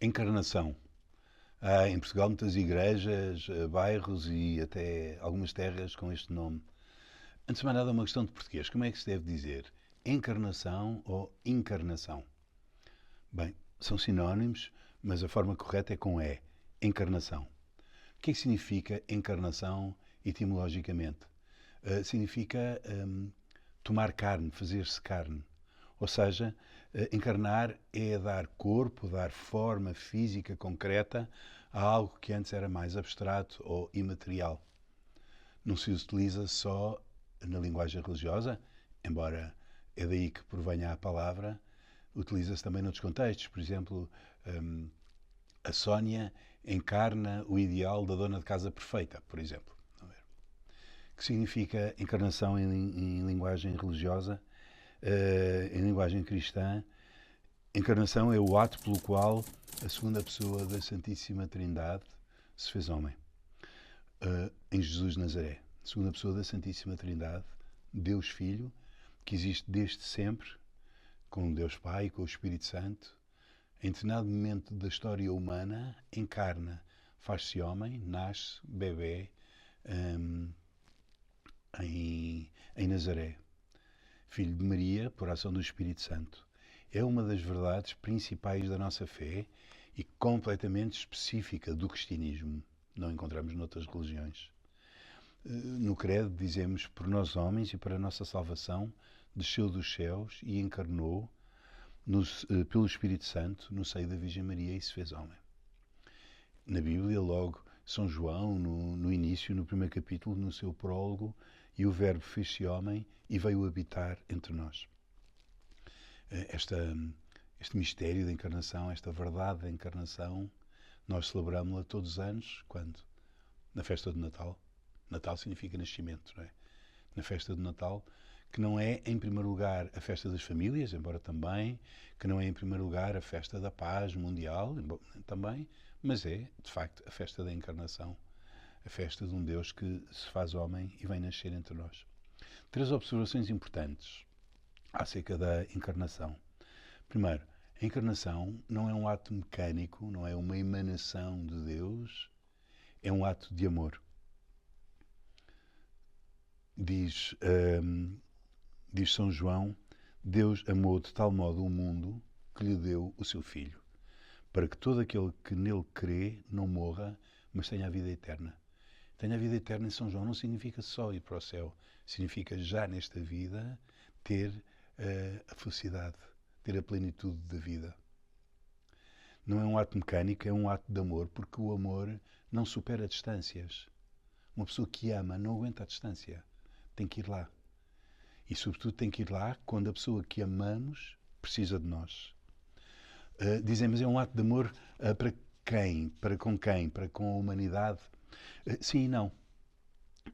Encarnação. Há em Portugal muitas igrejas, bairros e até algumas terras com este nome. Antes de mais nada, uma questão de português. Como é que se deve dizer? Encarnação ou encarnação? Bem, são sinónimos, mas a forma correta é com E. Encarnação. O que é que significa encarnação etimologicamente? Significa tomar carne, fazer-se carne. Ou seja, encarnar é dar corpo, dar forma física concreta a algo que antes era mais abstrato ou imaterial. Não se utiliza só na linguagem religiosa, embora é daí que provenha a palavra, utiliza-se também noutros contextos. Por exemplo, a Sónia encarna o ideal da dona de casa perfeita, por exemplo. Que significa encarnação em linguagem religiosa, em linguagem cristã? Encarnação é o ato pelo qual a segunda pessoa da Santíssima Trindade se fez homem. Em Jesus de Nazaré. Segunda pessoa da Santíssima Trindade, Deus Filho, que existe desde sempre, com Deus Pai e com o Espírito Santo, em determinado momento da história humana, encarna, faz-se homem, nasce, bebê, em Nazaré. Filho de Maria, por ação do Espírito Santo. É uma das verdades principais da nossa fé e completamente específica do cristianismo. Não encontramos noutras religiões. No credo dizemos, por nós homens e para a nossa salvação, desceu dos céus e encarnou pelo Espírito Santo no seio da Virgem Maria e se fez homem. Na Bíblia, logo, São João, no início, no primeiro capítulo, no seu prólogo, e o Verbo fez-se homem e veio habitar entre nós. Este mistério da encarnação, esta verdade da encarnação, nós celebramos-la todos os anos, quando? Na festa do Natal. Natal significa nascimento, não é? Na festa do Natal, que não é, em primeiro lugar, a festa das famílias, embora também, que não é, em primeiro lugar, a festa da paz mundial, também, mas é, de facto, a festa da encarnação, a festa de um Deus que se faz homem e vem nascer entre nós. 3 observações importantes acerca da encarnação. Primeiro, a encarnação não é um ato mecânico, não é uma emanação de Deus, é um ato de amor. Diz São João, Deus amou de tal modo o mundo que lhe deu o seu Filho, para que todo aquele que nele crê não morra, mas tenha a vida eterna. Tenha a vida eterna em São João não significa só ir para o céu, significa já nesta vida ter a felicidade, ter a plenitude da vida. Não é um ato mecânico, é um ato de amor, porque o amor não supera distâncias. Uma pessoa que ama não aguenta a distância, tem que ir lá. E sobretudo tem que ir lá quando a pessoa que amamos precisa de nós. Dizemos é um ato de amor para quem? Para com quem? Para com a humanidade? Sim e não.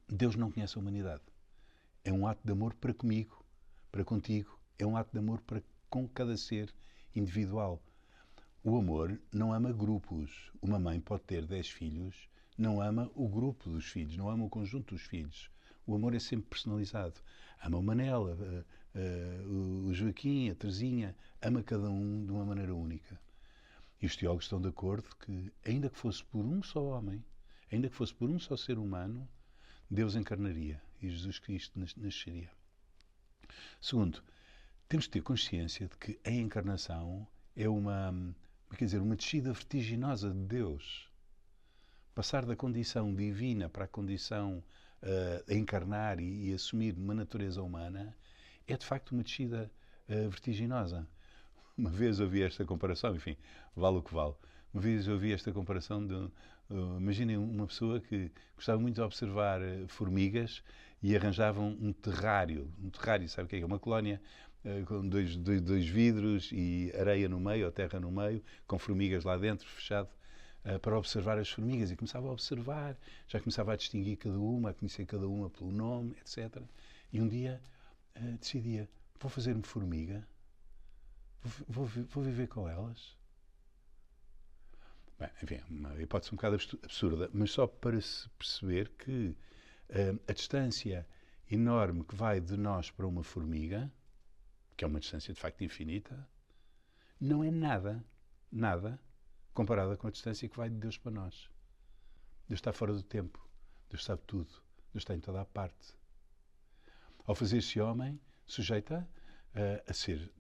Deus não conhece a humanidade. É um ato de amor para comigo, para contigo. É um ato de amor para com cada ser individual. O amor não ama grupos. Uma mãe pode ter 10 filhos, não ama o grupo dos filhos, não ama o conjunto dos filhos. O amor é sempre personalizado. Ama o Manela, o Joaquim, a Teresinha, ama cada um de uma maneira única. E os teólogos estão de acordo que, ainda que fosse por um só homem, ainda que fosse por um só ser humano, Deus encarnaria e Jesus Cristo nasceria. Segundo, temos de ter consciência de que a encarnação é uma descida vertiginosa de Deus. Passar da condição divina para a condição a encarnar e assumir uma natureza humana é de facto uma descida vertiginosa. Uma vez ouvi esta comparação, enfim, vale o que vale. Uma vez ouvi esta comparação de. Imaginem uma pessoa que gostava muito de observar formigas e arranjava um terrário. Um terrário, sabe o que é? Uma colónia com dois vidros e areia no meio, ou terra no meio, com formigas lá dentro, fechado, para observar as formigas. E começava a observar, já começava a distinguir cada uma, a conhecer cada uma pelo nome, etc. E um dia decidia, vou fazer-me formiga, vou viver com elas. Bem, enfim, uma hipótese um bocado absurda, mas só para se perceber que a distância enorme que vai de nós para uma formiga, que é uma distância de facto infinita, não é nada comparada com a distância que vai de Deus para nós. Deus está fora do tempo. Deus sabe tudo. Deus está em toda a parte. Ao fazer-se homem, sujeita a ser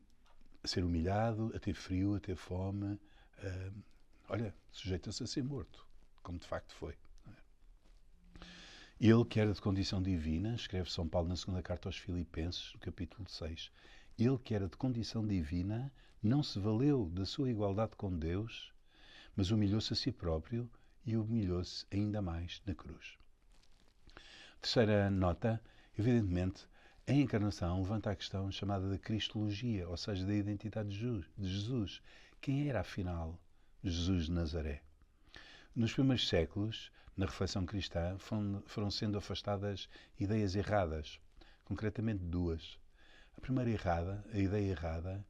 humilhado, a ter frio, a ter fome. Sujeita-se a ser morto, como de facto foi. Ele, que era de condição divina, escreve São Paulo na segunda carta aos Filipenses, no capítulo 6, ele, que era de condição divina, não se valeu da sua igualdade com Deus, mas humilhou-se a si próprio e humilhou-se ainda mais na cruz. Terceira nota, evidentemente, a encarnação levanta a questão chamada de cristologia, ou seja, da identidade de Jesus. Quem era, afinal, Jesus de Nazaré? Nos primeiros séculos, na reflexão cristã, foram sendo afastadas ideias erradas, concretamente duas. A primeira a ideia errada,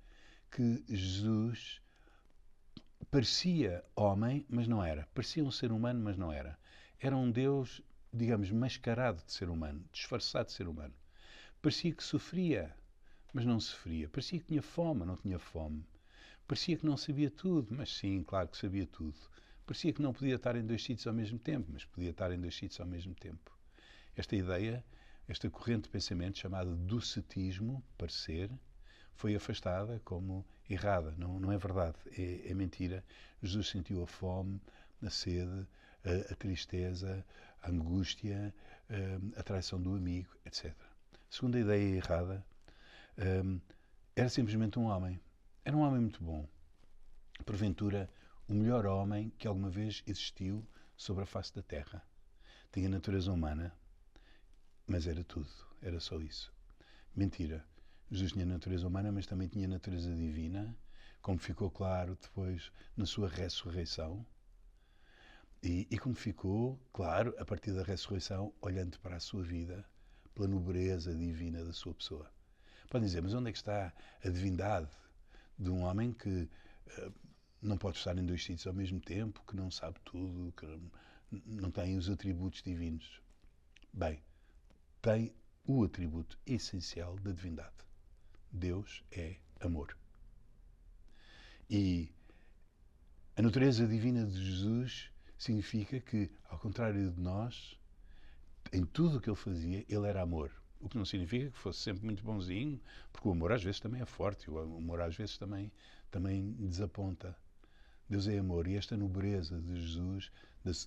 que Jesus parecia homem, mas não era. Parecia um ser humano, mas não era. Era um Deus, digamos, mascarado de ser humano, disfarçado de ser humano. Parecia que sofria, mas não sofria. Parecia que tinha fome, não tinha fome. Parecia que não sabia tudo, mas sim, claro que sabia tudo. Parecia que não podia estar em dois sítios ao mesmo tempo, mas podia estar em dois sítios ao mesmo tempo. Esta ideia, esta corrente de pensamento chamada docetismo, parecer, foi afastada como errada. Não é verdade, é mentira. Jesus sentiu a fome, a sede, a tristeza, a angústia, a traição do amigo, etc. A segunda ideia errada, era simplesmente um homem. Era um homem muito bom. Porventura, o melhor homem que alguma vez existiu sobre a face da Terra. Tinha natureza humana, mas era tudo. Era só isso. Mentira. Jesus tinha natureza humana, mas também tinha natureza divina, como ficou claro depois na sua ressurreição. E como ficou claro, a partir da ressurreição, olhando para a sua vida, pela nobreza divina da sua pessoa. Podem dizer, mas onde é que está a divindade de um homem que não pode estar em dois sítios ao mesmo tempo, que não sabe tudo, que não tem os atributos divinos? Bem, tem o atributo essencial da divindade. Deus é amor. E a natureza divina de Jesus significa que, ao contrário de nós, em tudo o que ele fazia, ele era amor. O que não significa que fosse sempre muito bonzinho, porque o amor às vezes também é forte, o amor às vezes também desaponta. Deus é amor, e esta nobreza de Jesus,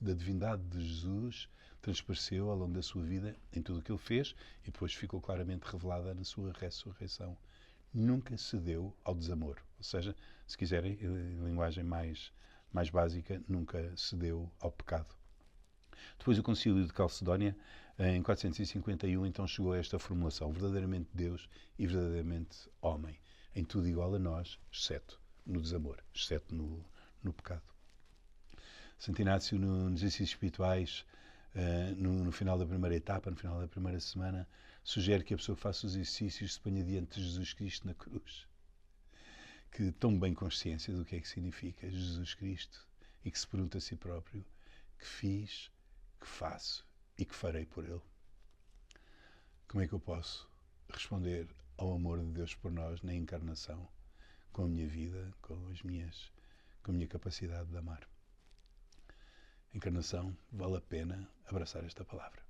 da divindade de Jesus, transpareceu ao longo da sua vida em tudo o que ele fez e depois ficou claramente revelada na sua ressurreição. Nunca cedeu ao desamor. Ou seja, se quiserem, em linguagem mais básica, nunca cedeu ao pecado. Depois o Concílio de Calcedónia, em 451, então chegou a esta formulação: verdadeiramente Deus e verdadeiramente homem, em tudo igual a nós, exceto no desamor, exceto no pecado. Santo Inácio, nos exercícios espirituais, no final da primeira etapa, no final da primeira semana, sugere que a pessoa que faça os exercícios se ponha diante de Jesus Cristo na cruz, que tome bem consciência do que é que significa Jesus Cristo e que se pergunte a si próprio: que fiz, que faço e que farei por Ele? Como é que eu posso responder ao amor de Deus por nós na encarnação, com a minha vida, com a minha capacidade de amar? Encarnação, vale a pena abraçar esta palavra.